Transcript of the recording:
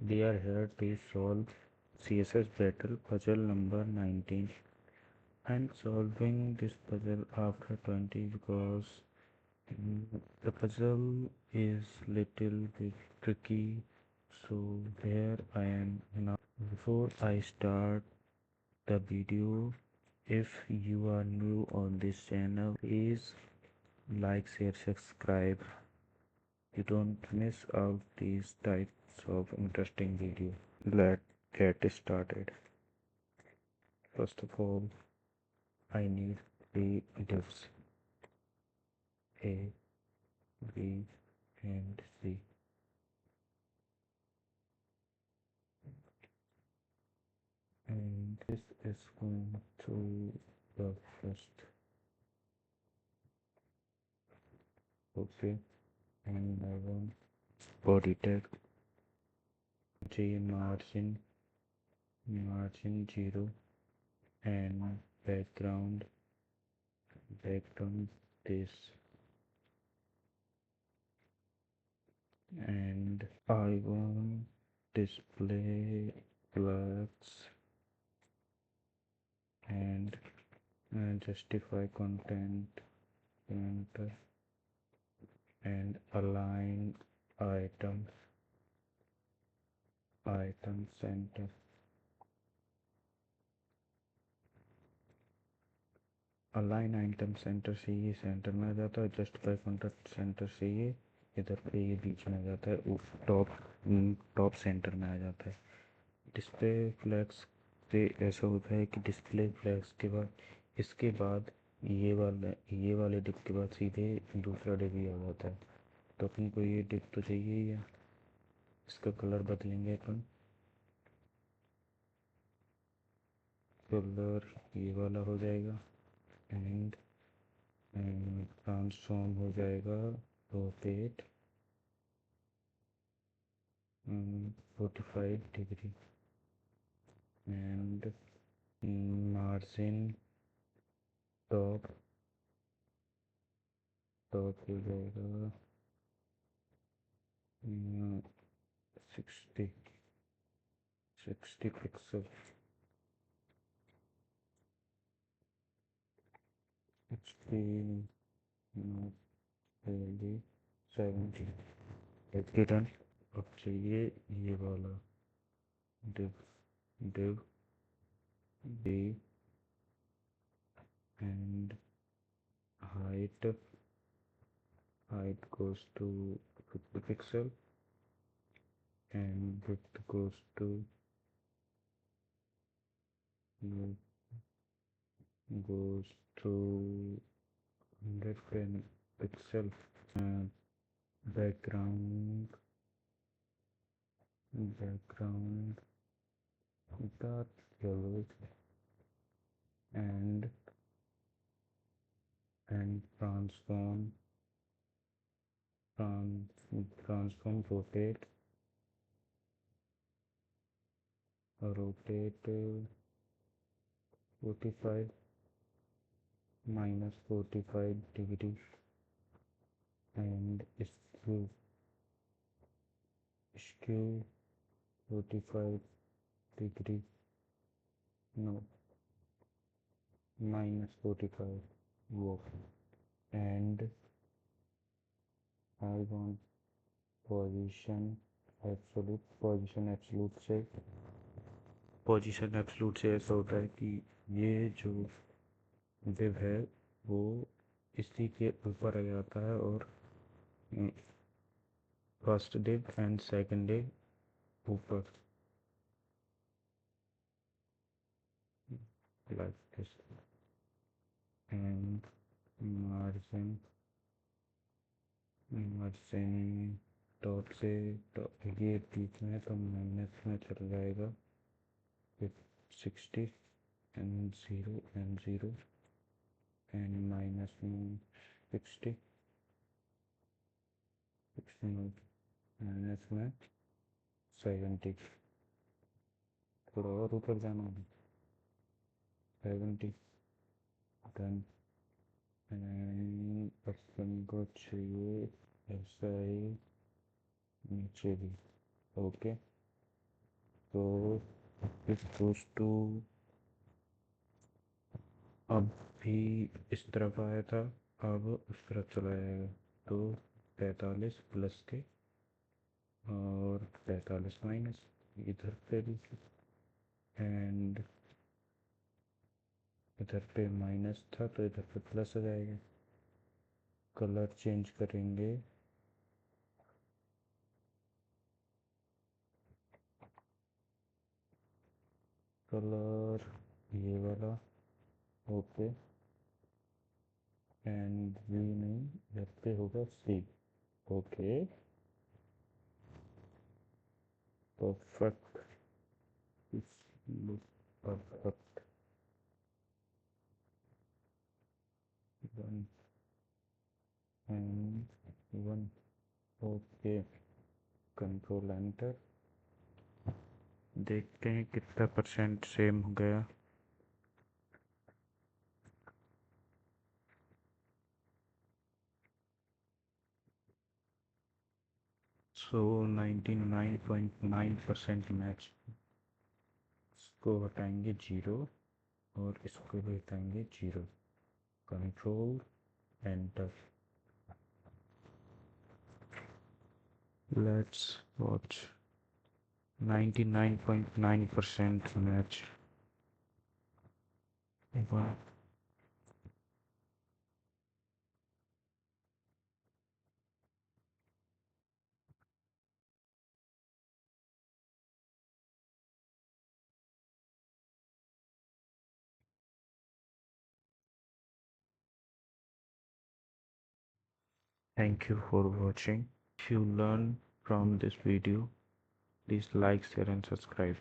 We are here to solve CSS Battle Puzzle number 19. I'm solving this puzzle after 20 because the puzzle is little bit tricky. So here I am now. Before I start the video, if you are new on this channel, please like, share, subscribe. You don't miss out these types of interesting video. Let's get started. First of all, I need three divs A, B, and C. And this is going to the first. Okay, and I want body tag J margin 0, and background this, and I want display flags and justify content enter and align item center. Align item centre से ये centre में आ जाता है, justify contact centre से ये इधर पे ये बीच में आ जाता है, टॉप सेंटर में आ जाता है। डिस्प्ले फ्लैग्स से ऐसा होता है कि डिस्प्ले फ्लैग्स के बाद इसके बाद ये वाले डिप के बाद सीधे दूसरा डिप ही आ जाता है। तो अपन को ये डिप तो चाहिए ही है, इसका कलर बदलेंगे अपन। कलर ये वाला हो जाएगा एंड ट्रांसफॉर्म हो जाएगा rotate 45 degree and margin top हो जाएगा 60 पिक्सल 60 70 डन। अब चाहिए ये वाला div b and height goes to 50 pixel and width goes to 110 pixel. Background dark yellow and transform rotate 45 minus 45 degree and skew 45 degree, no, minus 45 वो, and I want position absolute से ऐसा होता है कि ये जो div है वो इसी के ऊपर आ जाता है और first div and second div ऊपर, like this, and margin top से ये बीच में तो माइनस में चल जाएगा 60 and 0 and minus में 60 माइनस में 70, थोड़ा और ऊपर जाना है 70 डन। अपन को चाहिए ऐसा ही नीचे भी, ओके। तो इफ गोज टू, अब भी इस तरफ आया था, अब उस तरफ चला जाएगा। तो 45 प्लस के और 45 माइनस, इधर पे भी, एंड इधर पे माइनस था तो इधर पे प्लस आ जाएगा। कलर चेंज करेंगे, कलर ये वाला, ओके, एंड वी नहीं, इधर पे होगा C, okay, perfect, perfect, one and one, okay, control enter, देखते हैं कितना परसेंट सेम हो गया। So 99.9% match. इसको हटाएंगे जीरो और इसको भी हटाएंगे zero, control enter, let's watch. 99.9% match. One, thank you for watching. If you learn from this video, please like, share and subscribe.